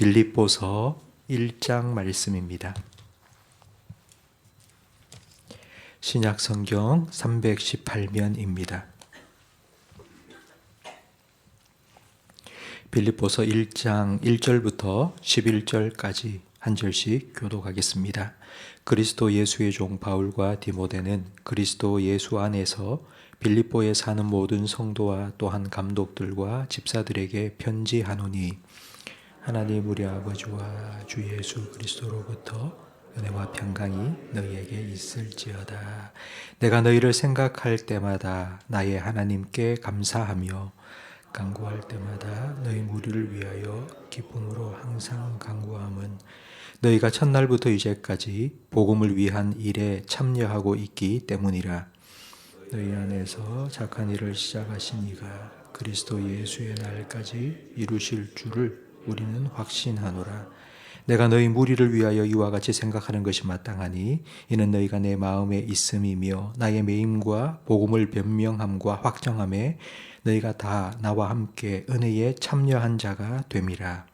빌립보서 1장 말씀입니다. 신약 성경 318면입니다. 빌립보서 1장 1절부터 11절까지 한 절씩 교독하겠습니다. 그리스도 예수의 종 바울과 디모데는 그리스도 예수 안에서 빌립보에 사는 모든 성도와 또한 감독들과 집사들에게 편지하노니 하나님 우리 아버지와 주 예수 그리스도로부터 은혜와 평강이 너희에게 있을지어다. 내가 너희를 생각할 때마다 나의 하나님께 감사하며 간구할 때마다 너희 무리를 위하여 기쁨으로 항상 간구함은 너희가 첫날부터 이제까지 복음을 위한 일에 참여하고 있기 때문이라. 너희 안에서 착한 일을 시작하신 이가 그리스도 예수의 날까지 이루실 줄을 우리는 확신하노라. 내가 너희 무리를 위하여 이와 같이 생각하는 것이 마땅하니 이는 너희가 내 마음에 있음이며 나의 매임과 복음을 변명함과 확정함에 너희가 다 나와 함께 은혜에 참여한 자가 됨이라.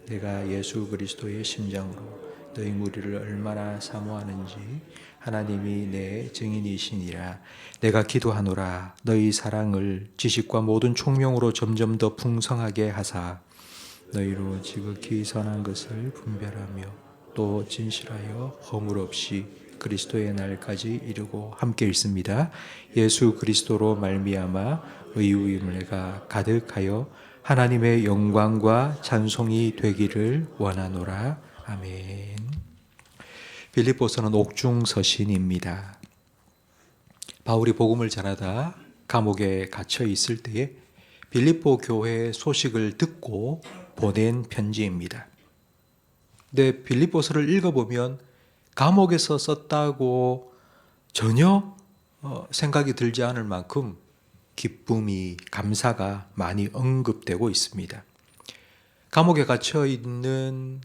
내가 예수 그리스도의 심장으로 너희 무리를 얼마나 사모하는지 하나님이 내 증인이시니라. 내가 기도하노라. 너희 사랑을 지식과 모든 총명으로 점점 더 풍성하게 하사 너희로 지극히 선한 것을 분별하며 또 진실하여 허물 없이 그리스도의 날까지 이루고 함께 있습니다. 예수 그리스도로 말미암아 의의문례가 가득하여 하나님의 영광과 찬송이 되기를 원하노라. 아멘. 빌립보서는 옥중서신입니다. 바울이 복음을 전하다 감옥에 갇혀 있을 때에 빌립보 교회의 소식을 듣고 보낸 편지입니다. 근데 빌립보서를 읽어보면 감옥에서 썼다고 전혀 생각이 들지 않을 만큼 기쁨이, 감사가 많이 언급되고 있습니다. 감옥에 갇혀 있는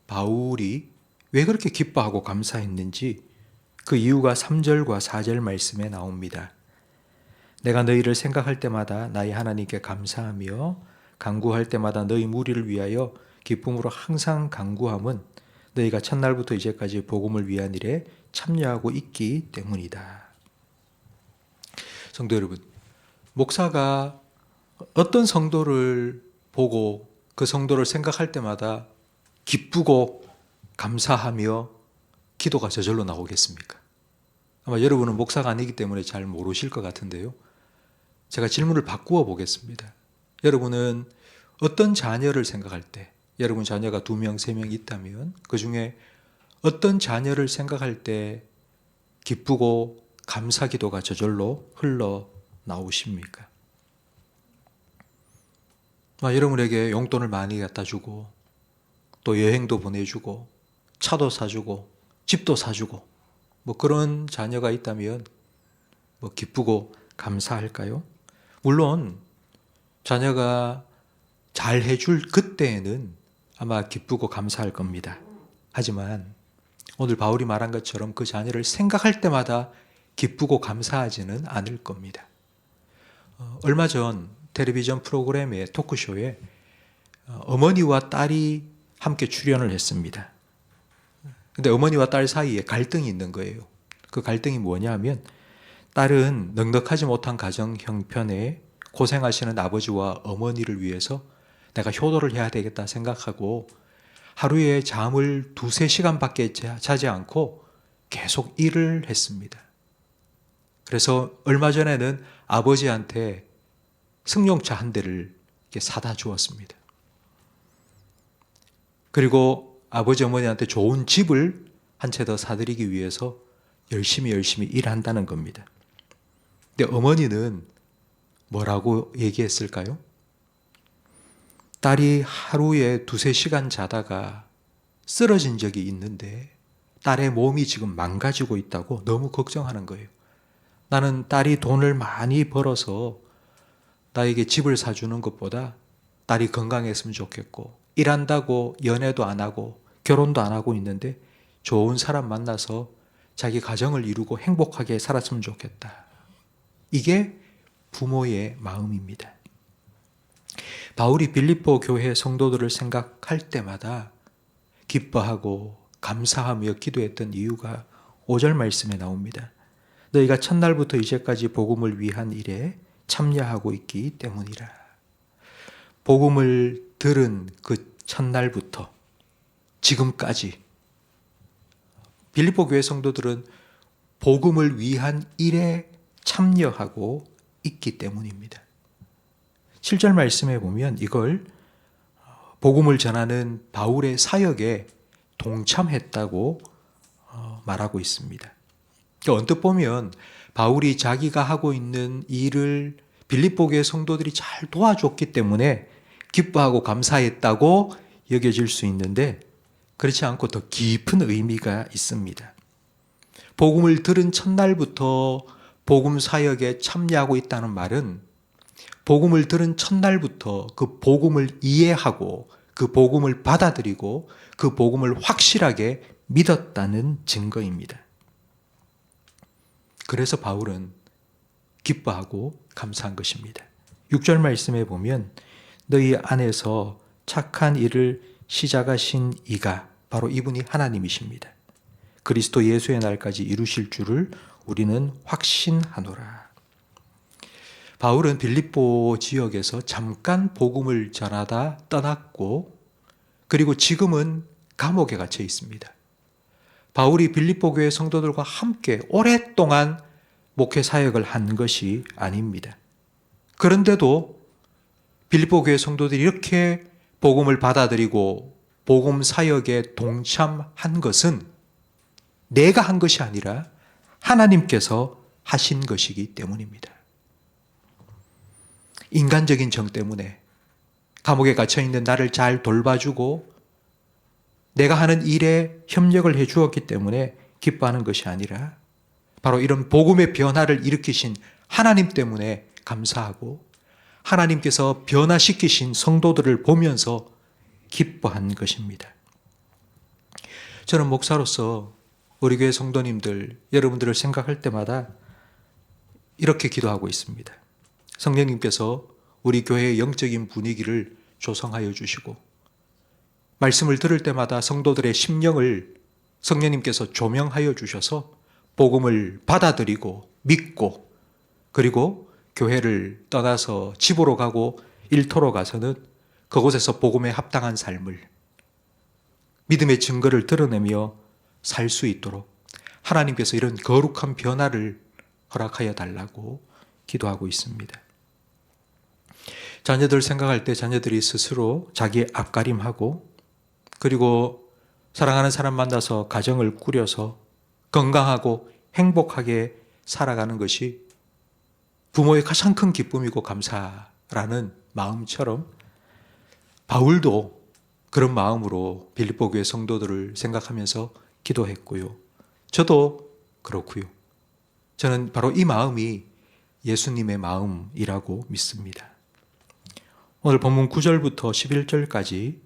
바울이 왜 그렇게 기뻐하고 감사했는지 그 이유가 3절과 4절 말씀에 나옵니다. 내가 너희를 생각할 때마다 나의 하나님께 감사하며 간구할 때마다 너희 무리를 위하여 기쁨으로 항상 간구함은 너희가 첫날부터 이제까지 복음을 위한 일에 참여하고 있기 때문이다. 성도 여러분, 목사가 어떤 성도를 보고 그 성도를 생각할 때마다 기쁘고 감사하며 기도가 저절로 나오겠습니까? 아마 여러분은 목사가 아니기 때문에 잘 모르실 것 같은데요. 제가 질문을 바꾸어 보겠습니다. 여러분은 어떤 자녀를 생각할 때, 여러분 자녀가 2명, 3명 있다면 그 중에 어떤 자녀를 생각할 때 기쁘고 감사 기도가 저절로 흘러나오십니까? 여러분에게 용돈을 많이 갖다 주고 또 여행도 보내주고 차도 사주고 집도 사주고 그런 자녀가 있다면 기쁘고 감사할까요? 물론 자녀가 잘 해줄 그때에는 아마 기쁘고 감사할 겁니다. 하지만 오늘 바울이 말한 것처럼 그 자녀를 생각할 때마다 기쁘고 감사하지는 않을 겁니다. 얼마 전 텔레비전 프로그램의 토크쇼에 어머니와 딸이 함께 출연을 했습니다. 근데 어머니와 딸 사이에 갈등이 있는 거예요. 그 갈등이 뭐냐 하면 딸은 넉넉하지 못한 가정 형편에 고생하시는 아버지와 어머니를 위해서 내가 효도를 해야 되겠다 생각하고 하루에 잠을 2-3시간밖에 자지 않고 계속 일을 했습니다. 그래서 얼마 전에는 아버지한테 승용차 한 대를 사다 주었습니다. 그리고 아버지 어머니한테 좋은 집을 한 채 더 사드리기 위해서 열심히 일한다는 겁니다. 근데 어머니는 뭐라고 얘기했을까요? 딸이 하루에 2-3시간 자다가 쓰러진 적이 있는데 딸의 몸이 지금 망가지고 있다고 너무 걱정하는 거예요. 나는 딸이 돈을 많이 벌어서 나에게 집을 사주는 것보다 딸이 건강했으면 좋겠고 일한다고 연애도 안 하고 결혼도 안 하고 있는데 좋은 사람 만나서 자기 가정을 이루고 행복하게 살았으면 좋겠다. 이게 부모의 마음입니다. 바울이 빌립보 교회 성도들을 생각할 때마다 기뻐하고 감사하며 기도했던 이유가 5절 말씀에 나옵니다. 너희가 첫날부터 이제까지 복음을 위한 일에 참여하고 있기 때문이라. 복음을 들은 그 첫날부터 지금까지 빌립보 교회 성도들은 복음을 위한 일에 참여하고 있기 때문입니다. 7절 말씀에 보면 이걸 복음을 전하는 바울의 사역에 동참했다고 말하고 있습니다. 언뜻 보면 바울이 자기가 하고 있는 일을 빌립보 교회 성도들이 잘 도와줬기 때문에 기뻐하고 감사했다고 여겨질 수 있는데 그렇지 않고 더 깊은 의미가 있습니다. 복음을 들은 첫날부터 복음 사역에 참여하고 있다는 말은 복음을 들은 첫날부터 그 복음을 이해하고 그 복음을 받아들이고 그 복음을 확실하게 믿었다는 증거입니다. 그래서 바울은 기뻐하고 감사한 것입니다. 6절 말씀에 보면 너희 안에서 착한 일을 시작하신 이가 바로 이분이 하나님이십니다. 그리스도 예수의 날까지 이루실 줄을 우리는 확신하노라. 바울은 빌립보 지역에서 잠깐 복음을 전하다 떠났고 그리고 지금은 감옥에 갇혀 있습니다. 바울이 빌립보 교회 성도들과 함께 오랫동안 목회 사역을 한 것이 아닙니다. 그런데도 빌립보 교회 성도들이 이렇게 복음을 받아들이고 복음 사역에 동참한 것은 내가 한 것이 아니라 하나님께서 하신 것이기 때문입니다. 인간적인 정 때문에 감옥에 갇혀 있는 나를 잘 돌봐주고 내가 하는 일에 협력을 해 주었기 때문에 기뻐하는 것이 아니라 바로 이런 복음의 변화를 일으키신 하나님 때문에 감사하고 하나님께서 변화시키신 성도들을 보면서 기뻐한 것입니다. 저는 목사로서 우리 교회 성도님들, 여러분들을 생각할 때마다 이렇게 기도하고 있습니다. 성령님께서 우리 교회의 영적인 분위기를 조성하여 주시고 말씀을 들을 때마다 성도들의 심령을 성령님께서 조명하여 주셔서 복음을 받아들이고 믿고 그리고 교회를 떠나서 집으로 가고 일터로 가서는 그곳에서 복음에 합당한 삶을 믿음의 증거를 드러내며 살 수 있도록 하나님께서 이런 거룩한 변화를 허락하여 달라고 기도하고 있습니다. 자녀들 생각할 때 자녀들이 스스로 자기 앞가림하고 그리고 사랑하는 사람 만나서 가정을 꾸려서 건강하고 행복하게 살아가는 것이 부모의 가장 큰 기쁨이고 감사라는 마음처럼 바울도 그런 마음으로 빌립보 교회 성도들을 생각하면서 기도했고요. 저도 그렇고요. 저는 바로 이 마음이 예수님의 마음이라고 믿습니다. 오늘 본문 9절부터 11절까지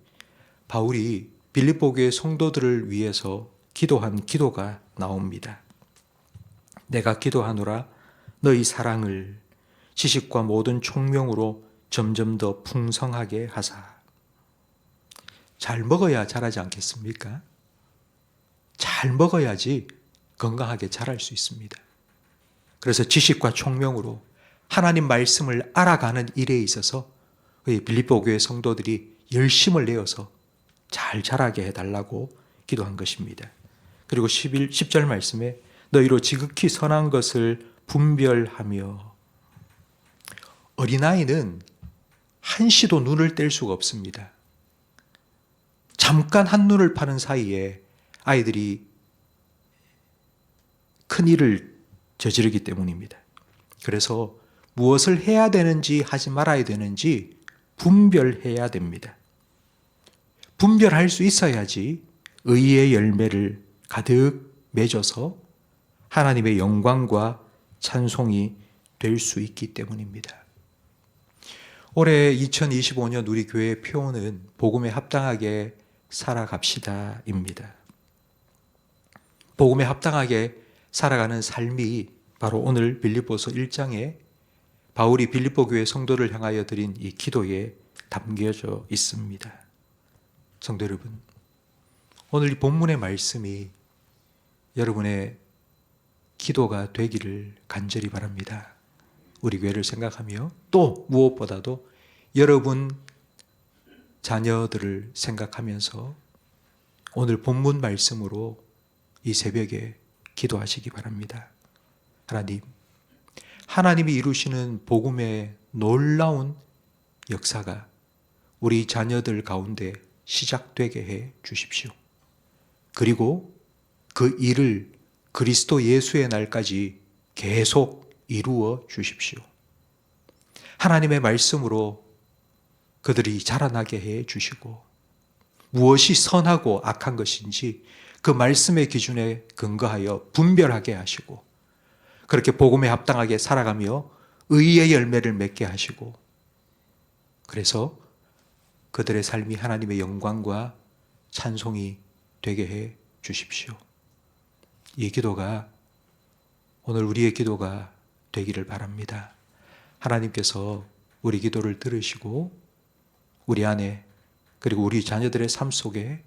바울이 빌립보 교회 성도들을 위해서 기도한 기도가 나옵니다. 내가 기도하노라 너희 사랑을 지식과 모든 총명으로 점점 더 풍성하게 하사. 잘 먹어야 자라지 않겠습니까? 잘 먹어야지 건강하게 자랄 수 있습니다. 그래서 지식과 총명으로 하나님 말씀을 알아가는 일에 있어서 빌립보 교회 성도들이 열심을 내어서 잘 자라게 해달라고 기도한 것입니다. 그리고 10절 말씀에 너희로 지극히 선한 것을 분별하며. 어린아이는 한시도 눈을 뗄 수가 없습니다. 잠깐 한눈을 파는 사이에 아이들이 큰 일을 저지르기 때문입니다. 그래서 무엇을 해야 되는지 하지 말아야 되는지 분별해야 됩니다. 분별할 수 있어야지 의의 열매를 가득 맺어서 하나님의 영광과 찬송이 될 수 있기 때문입니다. 올해 2025년 우리 교회의 표어는 복음에 합당하게 살아갑시다입니다. 복음에 합당하게 살아가는 삶이 바로 오늘 빌립보서 1장에 바울이 빌립보 교회 성도를 향하여 드린 이 기도의 담겨져 있습니다. 성도 여러분, 오늘 이 본문의 말씀이 여러분의 기도가 되기를 간절히 바랍니다. 우리 교회를 생각하며 또 무엇보다도 여러분 자녀들을 생각하면서 오늘 본문 말씀으로 이 새벽에 기도하시기 바랍니다. 하나님이 이루시는 복음의 놀라운 역사가 우리 자녀들 가운데 시작되게 해 주십시오. 그리고 그 일을 그리스도 예수의 날까지 계속 이루어 주십시오. 하나님의 말씀으로 그들이 자라나게 해 주시고 무엇이 선하고 악한 것인지 그 말씀의 기준에 근거하여 분별하게 하시고 그렇게 복음에 합당하게 살아가며 의의 열매를 맺게 하시고 그래서 그들의 삶이 하나님의 영광과 찬송이 되게 해 주십시오. 이 기도가 오늘 우리의 기도가 되기를 바랍니다. 하나님께서 우리 기도를 들으시고 우리 안에 그리고 우리 자녀들의 삶 속에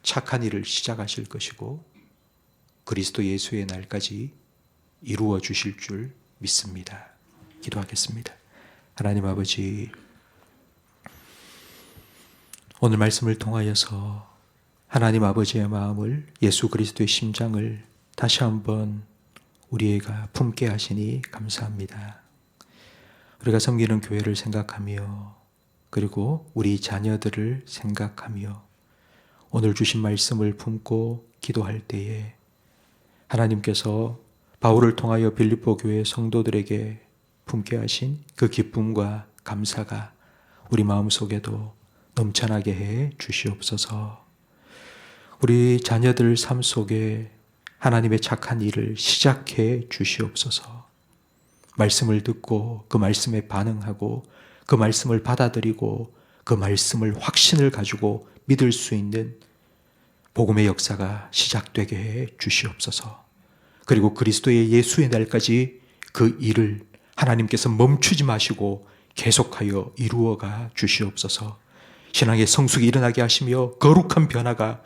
착한 일을 시작하실 것이고 그리스도 예수의 날까지 이루어 주실 줄 믿습니다. 기도하겠습니다. 하나님 아버지, 오늘 말씀을 통하여서 하나님 아버지의 마음을 예수 그리스도의 심장을 다시 한번 우리가 품게 하시니 감사합니다. 우리가 섬기는 교회를 생각하며 그리고 우리 자녀들을 생각하며 오늘 주신 말씀을 품고 기도할 때에 하나님께서 바울을 통하여 빌립보 교회 성도들에게 품게 하신 그 기쁨과 감사가 우리 마음속에도 넘쳐나게 해 주시옵소서. 우리 자녀들 삶 속에 하나님의 착한 일을 시작해 주시옵소서. 말씀을 듣고 그 말씀에 반응하고 그 말씀을 받아들이고 그 말씀을 확신을 가지고 믿을 수 있는 복음의 역사가 시작되게 해 주시옵소서. 그리고 그리스도의 예수의 날까지 그 일을 하나님께서 멈추지 마시고 계속하여 이루어가 주시옵소서. 신앙의 성숙이 일어나게 하시며 거룩한 변화가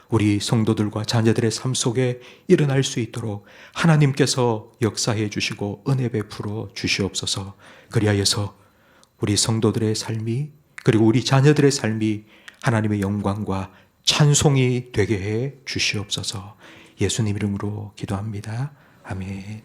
우리 성도들과 자녀들의 삶 속에 일어날 수 있도록 하나님께서 역사해 주시고 은혜 베풀어 주시옵소서. 그리하여서 우리 성도들의 삶이 그리고 우리 자녀들의 삶이 하나님의 영광과 찬송이 되게 해 주시옵소서. 예수님 이름으로 기도합니다. 아멘.